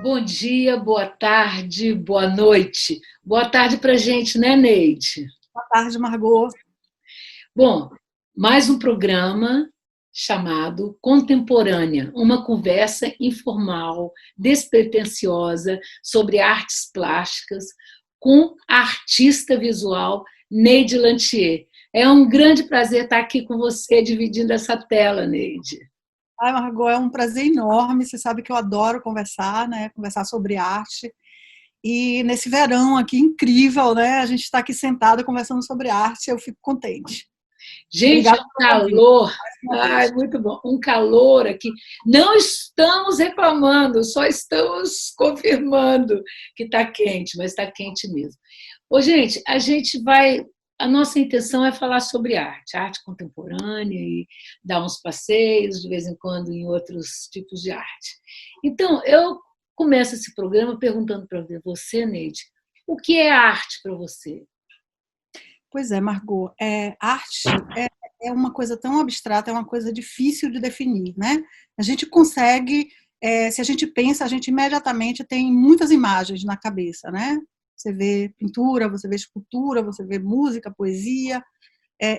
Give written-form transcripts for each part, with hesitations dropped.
Bom dia, boa tarde, boa noite. Boa tarde para gente, né, Neide? Boa tarde, Margot. Bom, mais um programa chamado Contemporânea, uma conversa informal, despretensiosa sobre artes plásticas com a artista visual Neide Lantier. É um grande prazer estar aqui com você, dividindo essa tela, Neide. Ai, Margot, é um prazer enorme. Você sabe que eu adoro conversar, né? Conversar sobre arte. E nesse verão aqui incrível, né? A gente está aqui sentado conversando sobre arte. Eu fico contente. Gente, é Obrigada um pelo convite, calor. mais uma Ai, vez. muito bom. Um calor aqui. Não estamos reclamando, só estamos confirmando que está quente, mas está quente mesmo. Ô, gente, a gente vai. A nossa intenção é falar sobre arte, arte contemporânea e dar uns passeios de vez em quando em outros tipos de arte. Então, eu começo esse programa perguntando para você, Neide, o que é arte para você? Pois é, Margot. Arte é uma coisa tão abstrata, é uma coisa difícil de definir, né? A gente consegue, se a gente pensa, a gente imediatamente tem muitas imagens na cabeça, né? Você vê pintura, você vê escultura, você vê música, poesia.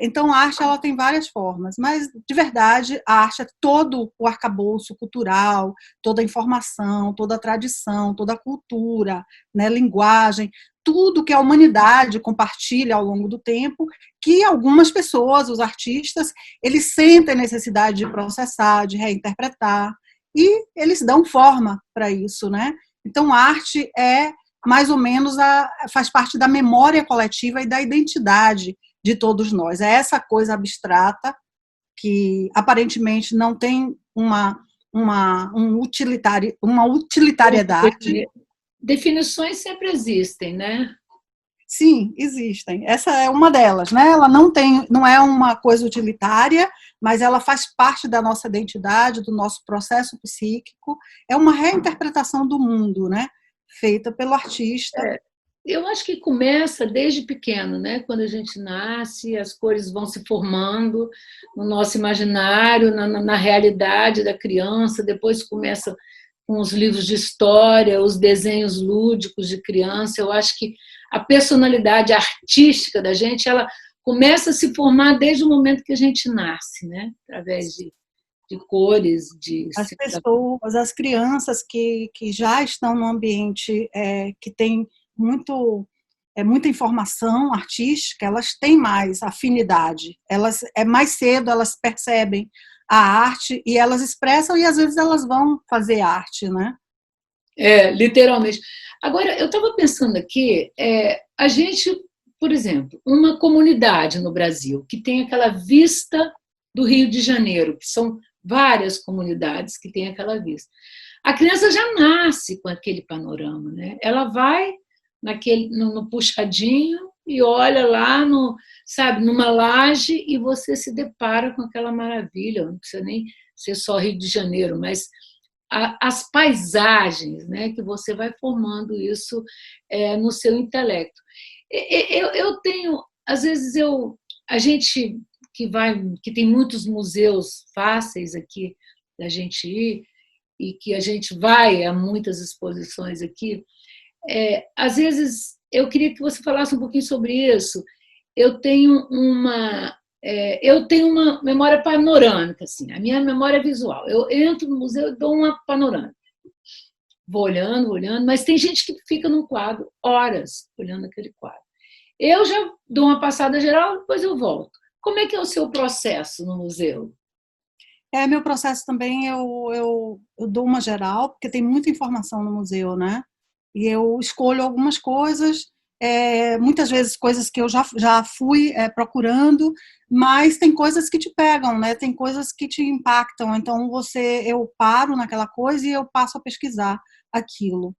Então, a arte ela tem várias formas, mas, de verdade, a arte é todo o arcabouço cultural, toda a informação, toda a tradição, toda a cultura, né, linguagem, tudo que a humanidade compartilha ao longo do tempo, que algumas pessoas, os artistas, eles sentem necessidade de processar, de reinterpretar, e eles dão forma para isso, né? Então, a arte é mais ou menos faz parte da memória coletiva e da identidade de todos nós. É essa coisa abstrata que aparentemente não tem uma utilitariedade. Definições sempre existem, né? Sim, existem. Essa é uma delas, né? Ela não é uma coisa utilitária, mas ela faz parte da nossa identidade, do nosso processo psíquico. É uma reinterpretação do mundo, né? Feita pelo artista. Eu acho que começa desde pequeno, né? Quando a gente nasce, as cores vão se formando no nosso imaginário, na realidade da criança. Depois começa com os livros de história, os desenhos lúdicos de criança. Eu acho que a personalidade artística da gente, ela começa a se formar desde o momento que a gente nasce, né? Através de cores, de As pessoas, as crianças que já estão no ambiente que tem muito muita informação artística, elas têm mais afinidade, elas mais cedo elas percebem a arte e elas expressam e às vezes elas vão fazer arte, né? literalmente. Agora, eu estava pensando aqui, a gente, por exemplo, uma comunidade no Brasil que tem aquela vista do Rio de Janeiro, que são várias comunidades que têm aquela vista. A criança já nasce com aquele panorama, né? Ela vai no puxadinho e olha lá no, sabe, numa laje e você se depara com aquela maravilha. Não precisa nem ser só Rio de Janeiro, mas as paisagens, né, que você vai formando isso no seu intelecto. Eu tenho, às vezes a gente que tem muitos museus fáceis aqui da gente ir e que a gente vai a muitas exposições aqui, às vezes eu queria que você falasse um pouquinho sobre isso. Eu tenho uma eu tenho uma memória panorâmica, assim, a minha memória é visual. Eu entro no museu e dou uma panorâmica. Vou olhando, mas tem gente que fica num quadro horas olhando aquele quadro. Eu já dou uma passada geral, depois eu volto. Como é que é o seu processo no museu? Meu processo também eu dou uma geral, porque tem muita informação no museu, né? E eu escolho algumas coisas, muitas vezes coisas que eu já fui procurando, mas tem coisas que te pegam, né? Tem coisas que te impactam. Então eu paro naquela coisa e eu passo a pesquisar aquilo.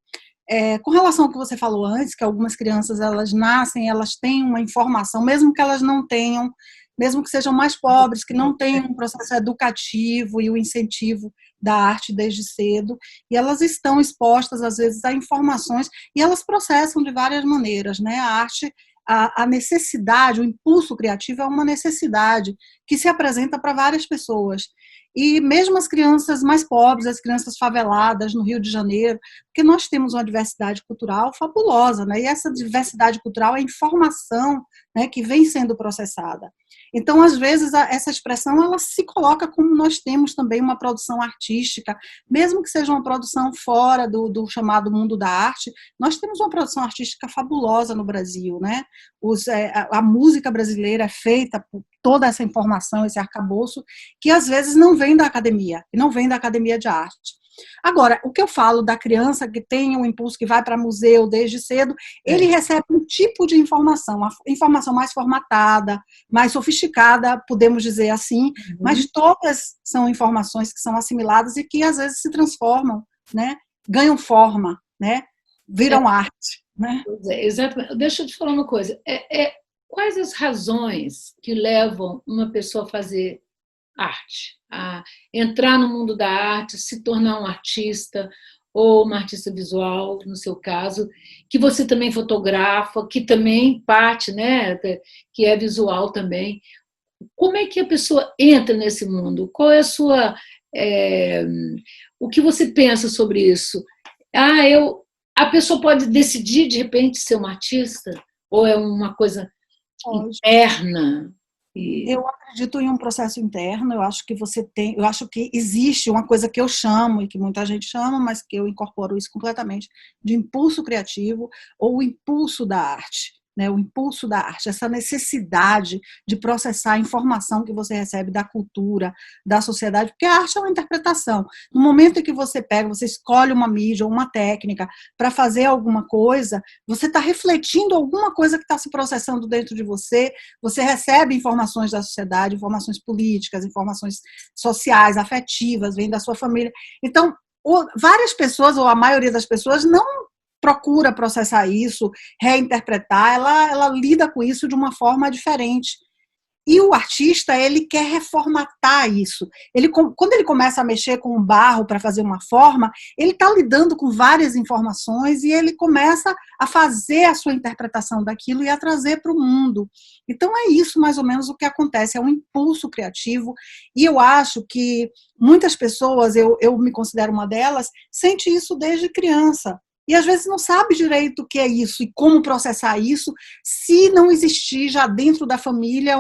Com relação ao que você falou antes, que algumas crianças elas nascem, elas têm uma informação, mesmo que elas não tenham, mesmo que sejam mais pobres, que não tenham um processo educativo e o incentivo da arte desde cedo, e elas estão expostas às vezes a informações e elas processam de várias maneiras, né? A arte, a necessidade, o impulso criativo é uma necessidade que se apresenta para várias pessoas. e mesmo as crianças mais pobres, as crianças faveladas no Rio de Janeiro, porque nós temos uma diversidade cultural fabulosa, né? E essa diversidade cultural é informação, né, que vem sendo processada. Então, às vezes, essa expressão ela se coloca como nós temos também uma produção artística, mesmo que seja uma produção fora do chamado mundo da arte, nós temos uma produção artística fabulosa no Brasil, né? A música brasileira é feita por toda essa informação, esse arcabouço, que às vezes não vem da academia, e não vem da academia de arte. Agora, o que eu falo da criança que tem um impulso, que vai para museu desde cedo, ele recebe um tipo de informação, a informação mais formatada, mais sofisticada, podemos dizer assim, mas todas são informações que são assimiladas e que às vezes se transformam, né? Ganham forma, né? Viram arte. Né? Exatamente. Deixa eu te falar uma coisa. Quais as razões que levam uma pessoa a fazer arte, a entrar no mundo da arte, se tornar um artista ou uma artista visual, no seu caso, que você também fotografa, que também parte, né, que é visual também. Como é que a pessoa entra nesse mundo? Qual é a sua... o que você pensa sobre isso? A pessoa pode decidir, de repente, ser uma artista? Ou é uma coisa interna? Eu acredito em um processo interno, eu acho que eu acho que existe uma coisa que eu chamo, e que muita gente chama, mas que eu incorporo isso completamente, de impulso criativo ou o impulso da arte. Né, o impulso da arte, essa necessidade de processar a informação que você recebe da cultura, da sociedade, porque a arte é uma interpretação. No momento em que você escolhe uma mídia ou uma técnica para fazer alguma coisa, você está refletindo alguma coisa que está se processando dentro de você, você recebe informações da sociedade, informações políticas, informações sociais, afetivas, vem da sua família. Então, várias pessoas, ou a maioria das pessoas, não procura processar isso, reinterpretar, ela lida com isso de uma forma diferente. E o artista, ele quer reformatar isso. Quando ele começa a mexer com um barro para fazer uma forma, ele está lidando com várias informações e ele começa a fazer a sua interpretação daquilo e a trazer para o mundo. Então, é isso mais ou menos o que acontece, é um impulso criativo. E eu acho que muitas pessoas, eu me considero uma delas, sente isso desde criança. E às vezes não sabe direito o que é isso e como processar isso, se não existir já dentro da família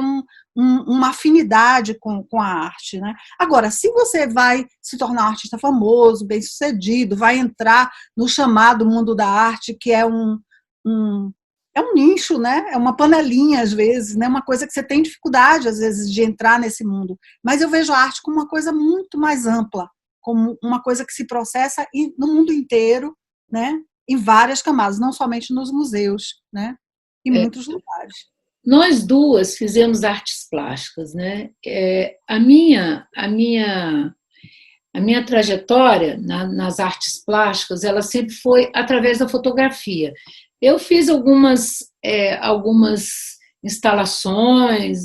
uma afinidade com a arte. Né? Agora, se você vai se tornar um artista famoso, bem-sucedido, vai entrar no chamado mundo da arte, que é um nicho, né? É uma panelinha, às vezes, né? Uma coisa que você tem dificuldade, às vezes, de entrar nesse mundo. Mas eu vejo a arte como uma coisa muito mais ampla, como uma coisa que se processa no mundo inteiro, né? Em várias camadas, não somente nos museus, né? Em muitos lugares. Nós duas fizemos artes plásticas, né? A minha trajetória nas artes plásticas, ela sempre foi através da fotografia. Eu fiz algumas instalações,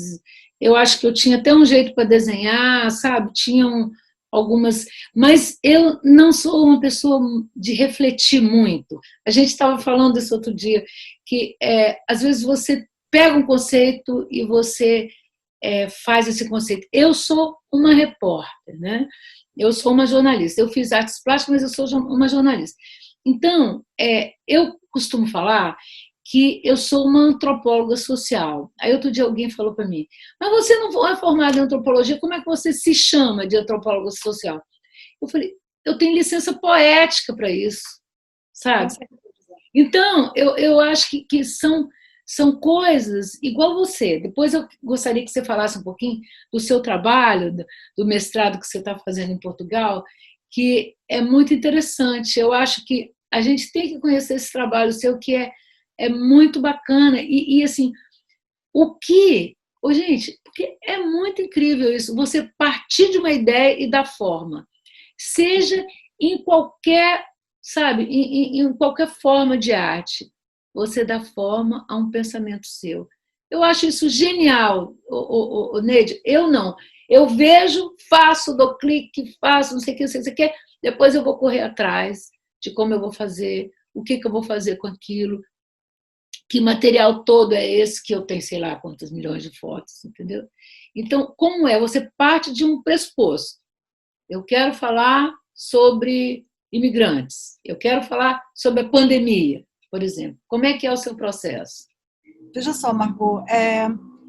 eu acho que eu tinha até um jeito para desenhar, sabe? Tinham algumas, mas eu não sou uma pessoa de refletir muito. A gente estava falando isso outro dia, que às vezes você pega um conceito e você faz esse conceito. Eu sou uma repórter, né? Eu sou uma jornalista. Eu fiz artes plásticas, mas eu sou uma jornalista. Então, eu costumo falar que eu sou uma antropóloga social. Aí outro dia alguém falou para mim, mas você não é formada em antropologia, como é que você se chama de antropóloga social? Eu falei, eu tenho licença poética para isso, sabe? Então, eu acho que são coisas igual você. Depois eu gostaria que você falasse um pouquinho do seu trabalho, do mestrado que você está fazendo em Portugal, que é muito interessante. Eu acho que a gente tem que conhecer esse trabalho seu, que é muito bacana. E assim, gente, porque é muito incrível isso, você partir de uma ideia e dar forma. Seja em qualquer, sabe, em qualquer forma de arte, você dá forma a um pensamento seu. Eu acho isso genial, Neide. Eu não. Eu vejo, faço, dou clique, faço, não sei o que, não sei o que, depois eu vou correr atrás de como eu vou fazer, o que eu vou fazer com aquilo, que material todo é esse que eu tenho, sei lá, quantos milhões de fotos, entendeu? Então, como você parte de um pressuposto. eu quero falar sobre imigrantes, eu quero falar sobre a pandemia, por exemplo. Como é que é o seu processo? Veja só, Margot,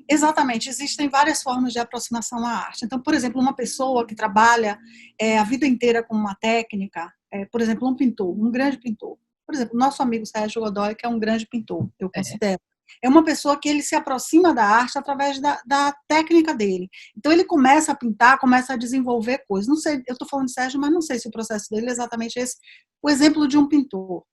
exatamente, existem várias formas de aproximação à arte. Então, por exemplo, uma pessoa que trabalha a vida inteira com uma técnica, por exemplo, um pintor, um grande pintor. Por exemplo, nosso amigo Sérgio Godoy, que é um grande pintor, eu considero. É uma pessoa que ele se aproxima da arte através da técnica dele. Então, ele começa a pintar, começa a desenvolver coisas. Não sei, eu estou falando de Sérgio, mas não sei se o processo dele é exatamente esse. O exemplo de um pintor.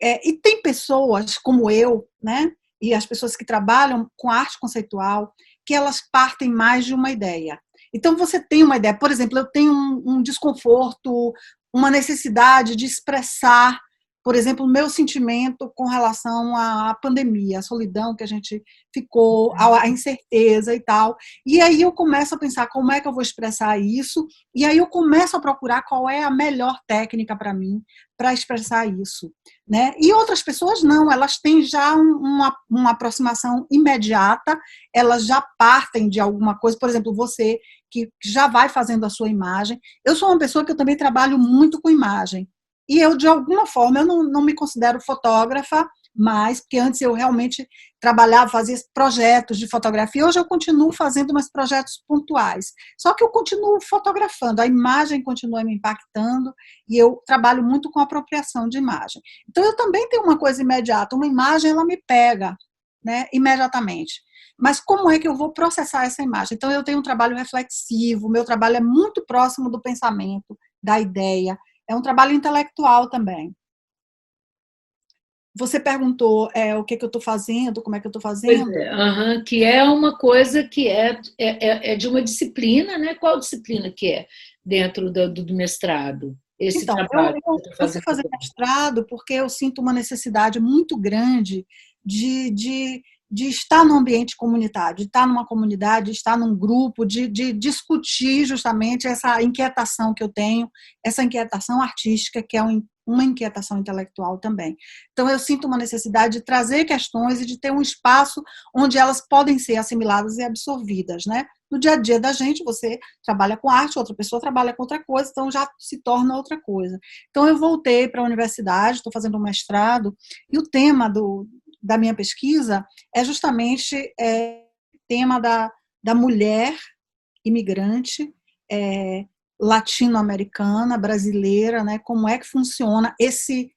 E tem pessoas como eu, né, e as pessoas que trabalham com arte conceitual, que elas partem mais de uma ideia. Então, você tem uma ideia. Por exemplo, eu tenho um desconforto, uma necessidade de expressar, por exemplo, o meu sentimento com relação à pandemia, à solidão que a gente ficou, à incerteza e tal. E aí eu começo a pensar como é que eu vou expressar isso, e aí eu começo a procurar qual é a melhor técnica para mim para expressar isso, né? E outras pessoas não, elas têm já uma aproximação imediata, elas já partem de alguma coisa, por exemplo, você que já vai fazendo a sua imagem. Eu sou uma pessoa que eu também trabalho muito com imagem, e eu, de alguma forma, eu não me considero fotógrafa mais, porque antes eu realmente trabalhava, fazia projetos de fotografia, hoje eu continuo fazendo mais projetos pontuais, só que eu continuo fotografando, a imagem continua me impactando, e eu trabalho muito com apropriação de imagem. Então, eu também tenho uma coisa imediata, uma imagem, ela me pega, né, imediatamente. Mas como é que eu vou processar essa imagem? Então, eu tenho um trabalho reflexivo, meu trabalho é muito próximo do pensamento, da ideia, é um trabalho intelectual também. Você perguntou o que eu estou fazendo, como é que eu estou fazendo? Que é uma coisa que é de uma disciplina, né? Qual disciplina que é dentro do mestrado? Esse Então, trabalho que você está eu fui fazendo fazer agora. mestrado porque eu sinto uma necessidade muito grande de estar no ambiente comunitário, de estar numa comunidade, de estar num grupo, de discutir justamente essa inquietação que eu tenho, essa inquietação artística, que é uma inquietação intelectual também. Então, eu sinto uma necessidade de trazer questões e de ter um espaço onde elas podem ser assimiladas e absorvidas, né? No dia a dia da gente, você trabalha com arte, outra pessoa trabalha com outra coisa, então já se torna outra coisa. Então, eu voltei para a universidade, estou fazendo um mestrado, e o tema da minha pesquisa é justamente o tema da mulher imigrante, latino-americana, brasileira, né? Como é que funciona esse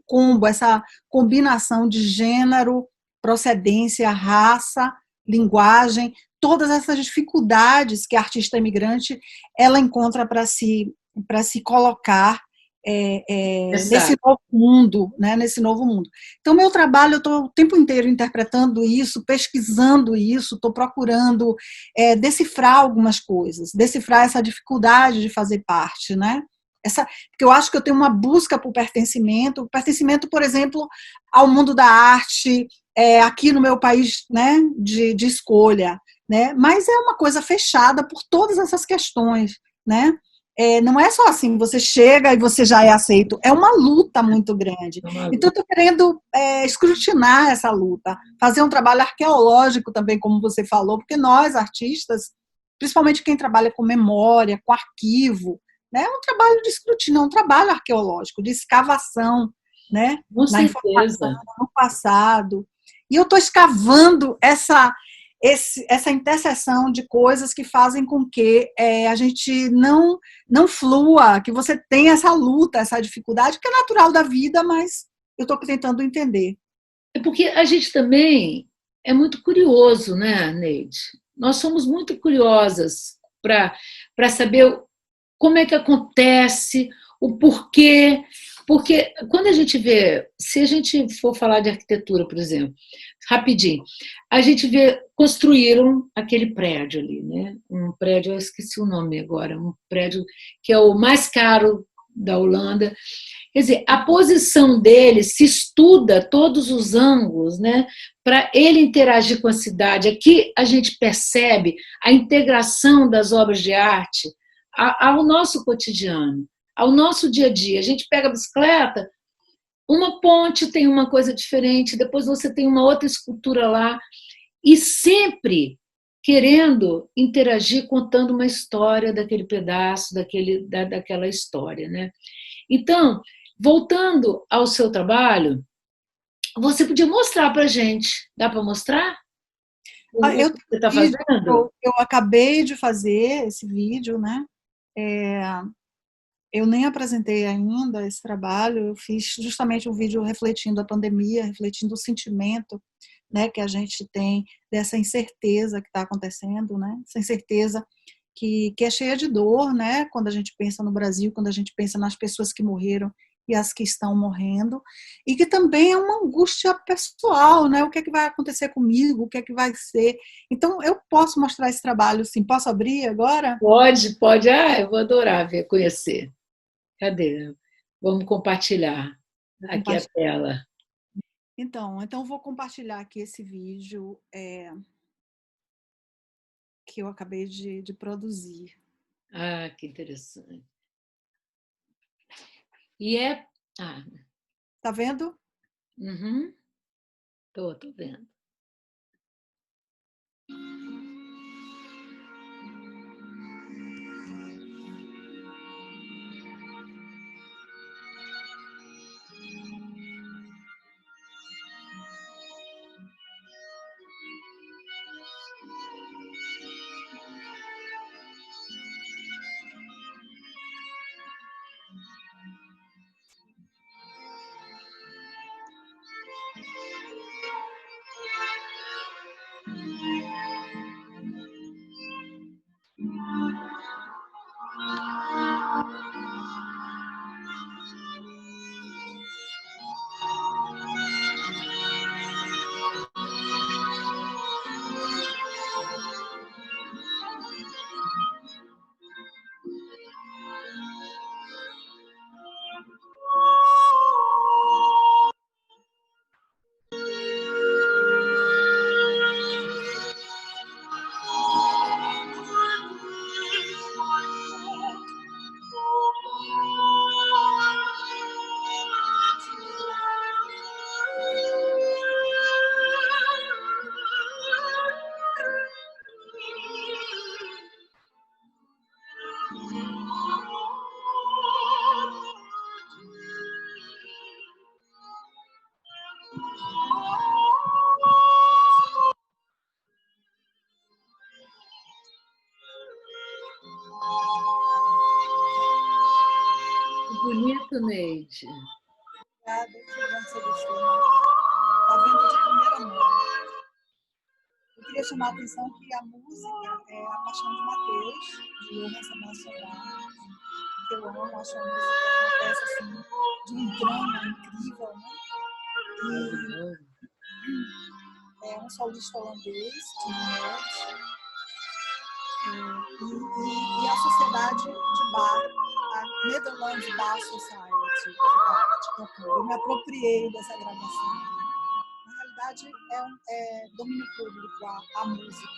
combo, essa combinação de gênero, procedência, raça, linguagem, todas essas dificuldades que a artista imigrante ela encontra para se colocar nesse novo mundo, né? Nesse novo mundo. Então, meu trabalho, eu estou o tempo inteiro interpretando isso, pesquisando isso, estou procurando decifrar algumas coisas, decifrar essa dificuldade de fazer parte, né? Porque eu acho que eu tenho uma busca por pertencimento, por exemplo, ao mundo da arte, aqui no meu país, né, de escolha, né? Mas é uma coisa fechada por todas essas questões, né? Não é só assim, você chega e você já é aceito, é uma luta muito grande. Então, eu estou querendo escrutinar essa luta, fazer um trabalho arqueológico também, como você falou, porque nós, artistas, principalmente quem trabalha com memória, com arquivo, né, é um trabalho de escrutínio, é um trabalho arqueológico, de escavação, né, Com na informação, certeza. no passado. E eu estou escavando essa interseção de coisas que fazem com que a gente não flua, que você tenha essa luta, essa dificuldade, que é natural da vida, mas eu estou tentando entender. É porque a gente também é muito curioso, né, Neide? Nós somos muito curiosas para saber como é que acontece, o porquê. Porque quando a gente vê, se a gente for falar de arquitetura, por exemplo, rapidinho, a gente vê, construíram aquele prédio ali, né? Um prédio, eu esqueci o nome agora, um prédio que é o mais caro da Holanda. Quer dizer, a posição dele se estuda todos os ângulos, né, para ele interagir com a cidade. Aqui a gente percebe a integração das obras de arte ao nosso cotidiano, ao nosso dia a dia. A gente pega a bicicleta, uma ponte tem uma coisa diferente, depois você tem uma outra escultura lá, e sempre querendo interagir, contando uma história daquele pedaço, daquela história, né? Então, voltando ao seu trabalho, você podia mostrar para a gente. Dá para mostrar o Eu que tenho você está um vídeo, fazendo? eu acabei de fazer esse vídeo, né? Eu nem apresentei ainda esse trabalho, eu fiz justamente um vídeo refletindo a pandemia, refletindo o sentimento, né, que a gente tem dessa incerteza que está acontecendo, né? Essa incerteza que é cheia de dor, né? Quando a gente pensa no Brasil, quando a gente pensa nas pessoas que morreram e as que estão morrendo, e que também é uma angústia pessoal, né? O que é que vai acontecer comigo? O que é que vai ser? Então, eu posso mostrar esse trabalho, sim. Posso abrir agora? Pode, pode. Ah, eu vou adorar ver, conhecer. Cadê? Vamos compartilhar Vou aqui a compartilhar. tela. Então vou compartilhar aqui esse vídeo que eu acabei de produzir. Ah, que interessante. E é. Ah, Tá vendo? uhum, tô vendo. Que bonito, Neide. Obrigada, que bom que você gostou. Tá vendo de primeira mão. Eu queria chamar a atenção que a música é A Paixão de Mateus, de Johann Sebastian Bach, que eu amo, acho a música uma peça assim, de um drama incrível, né? E é um solista holandês, Tim Hert, e a Sociedade de Bar, a Netherlands Bar Society, que tocando. Eu me apropriei dessa gravação. Na realidade, é domínio público a música,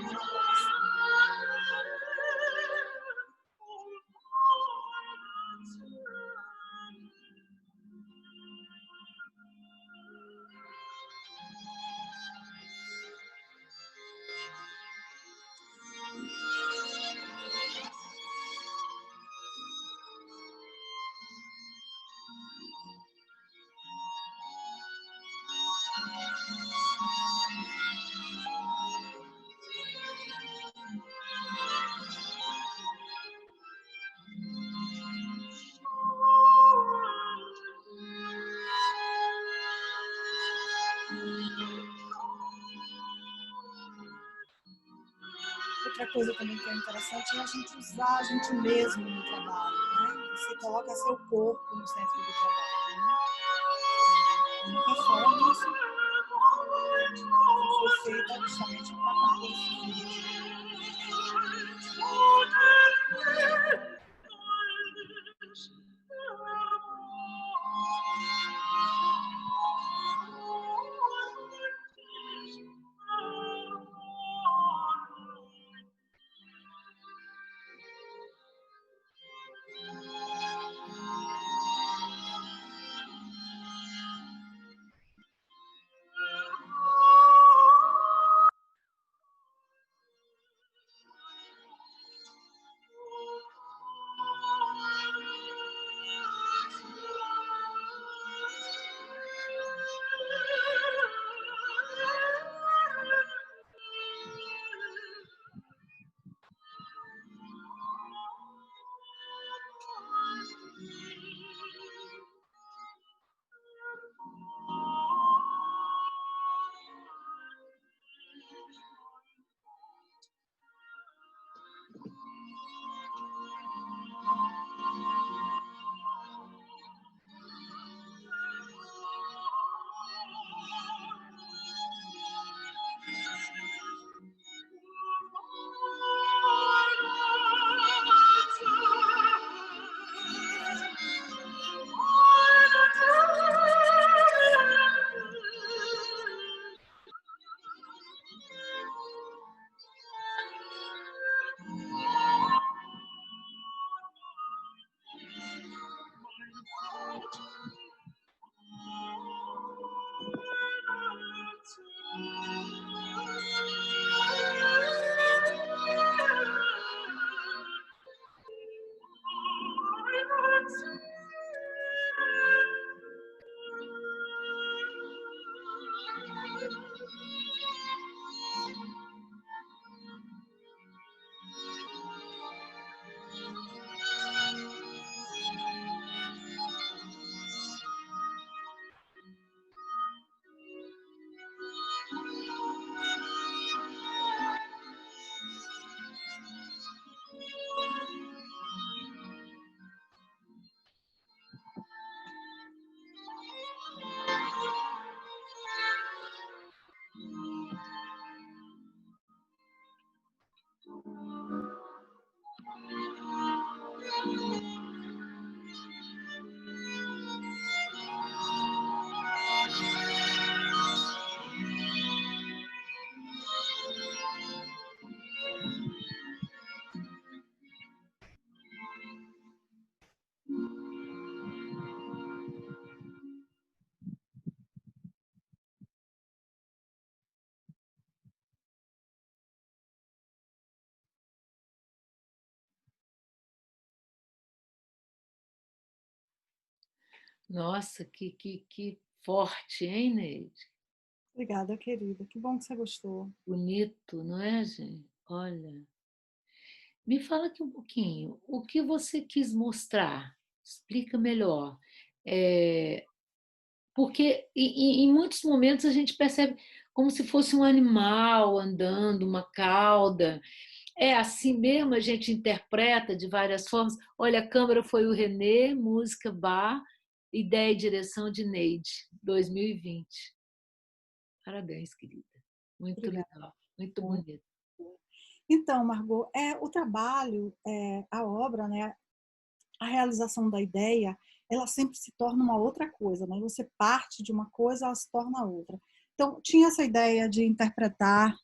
não é uma gravação. Outra coisa também que é interessante é a gente usar a gente mesmo no trabalho, né? Você coloca seu corpo no centro do trabalho, né? É uma performance que foi feita justamente para compor esse vídeo. Nossa, que forte, hein, Neide? Obrigada, querida. Que bom que você gostou. Bonito, não é, gente? Olha, me fala aqui um pouquinho, o que você quis mostrar? Explica melhor. É, porque em muitos momentos a gente percebe como se fosse um animal andando, uma cauda. É assim mesmo, a gente interpreta de várias formas. Olha, a câmera foi o Renê, música Bar, ideia e direção de Neide, 2020. Parabéns, querida. Muito Obrigada. legal, muito bonito. Então, Margot, o trabalho, a obra, né, a realização da ideia, ela sempre se torna uma outra coisa, né? Você parte de uma coisa, ela se torna outra. Então, tinha essa ideia de interpretar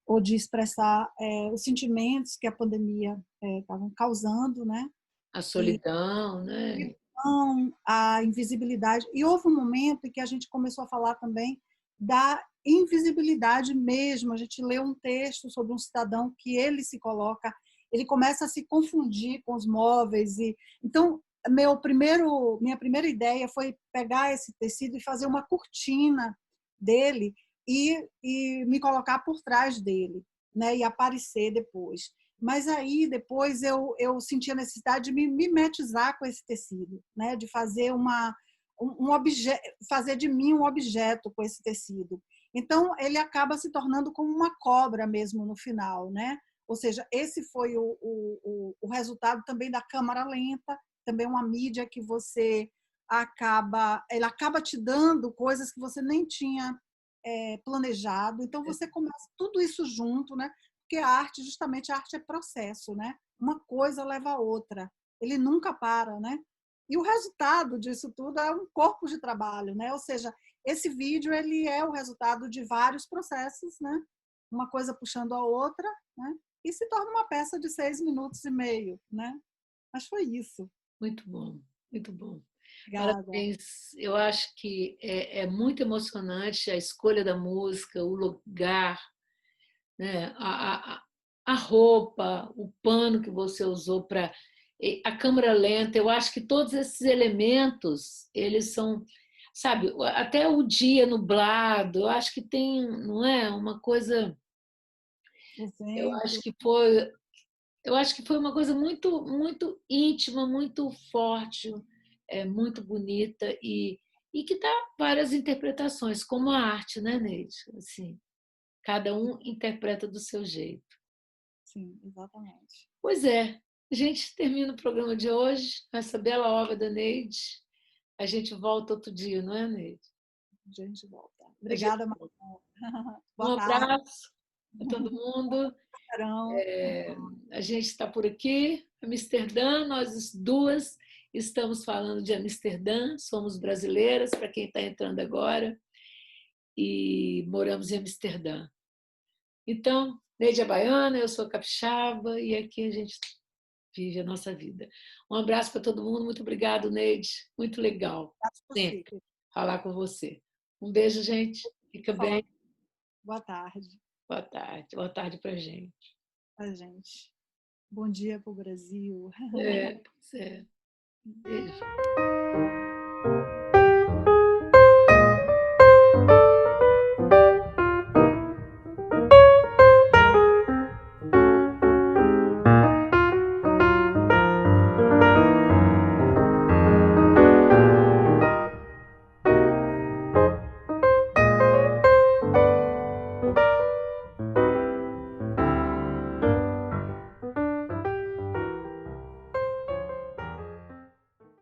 ou de expressar os sentimentos que a pandemia estavam causando, né? A E solidão, né? então, a invisibilidade. E houve um momento em que a gente começou a falar também da invisibilidade mesmo. A gente leu um texto sobre um cidadão que ele se coloca, ele começa a se confundir com os móveis. E então, minha primeira ideia foi pegar esse tecido e fazer uma cortina dele e me colocar por trás dele, né? E aparecer depois. Mas aí depois eu senti a necessidade de me mimetizar com esse tecido, né? De fazer um objeto, fazer de mim um objeto com esse tecido. Então ele acaba se tornando como uma cobra mesmo no final, né? Ou seja, esse foi o resultado também da câmara lenta, também uma mídia que você ela acaba te dando coisas que você nem tinha planejado. Então você começa tudo isso junto, né? Porque a arte, justamente, a arte é processo, né? Uma coisa leva a outra. Ele nunca para, né? E o resultado disso tudo é um corpo de trabalho, né? Ou seja, esse vídeo ele é o resultado de vários processos, né? Uma coisa puxando a outra, né? E se torna uma peça de 6 minutos e meio, né? Mas foi isso. Muito bom, muito bom. Obrigada. Parabéns. Eu acho que é muito emocionante a escolha da música, o lugar, né? A roupa, o pano que você usou para a câmera lenta. Eu acho que todos esses elementos, eles são, sabe, até o dia nublado. Eu acho que tem, não é, uma coisa. O Eu acho vento. que foi, eu acho que foi uma coisa muito, muito íntima, muito forte, muito bonita e que dá várias interpretações, como a arte, né, Neide? Assim, cada um interpreta do seu jeito. Sim, exatamente. Pois é, a gente termina o programa de hoje, com essa bela obra da Neide. A gente volta outro dia, não é, Neide? A gente volta. A gente Obrigada, volta. Marcão. Um Boa tarde. abraço a todo mundo. Carão. A gente está por aqui, Amsterdã, nós duas estamos falando de Amsterdã, somos brasileiras, para quem está entrando agora, e moramos em Amsterdã. Então, Neide é baiana, eu sou capixaba, e aqui a gente vive a nossa vida. Um abraço para todo mundo, muito obrigado, Neide, muito legal, sempre, falar com você. Um beijo, gente, fica bem. Boa tarde. Boa tarde para gente. A gente. Bom dia para o Brasil. Beijo.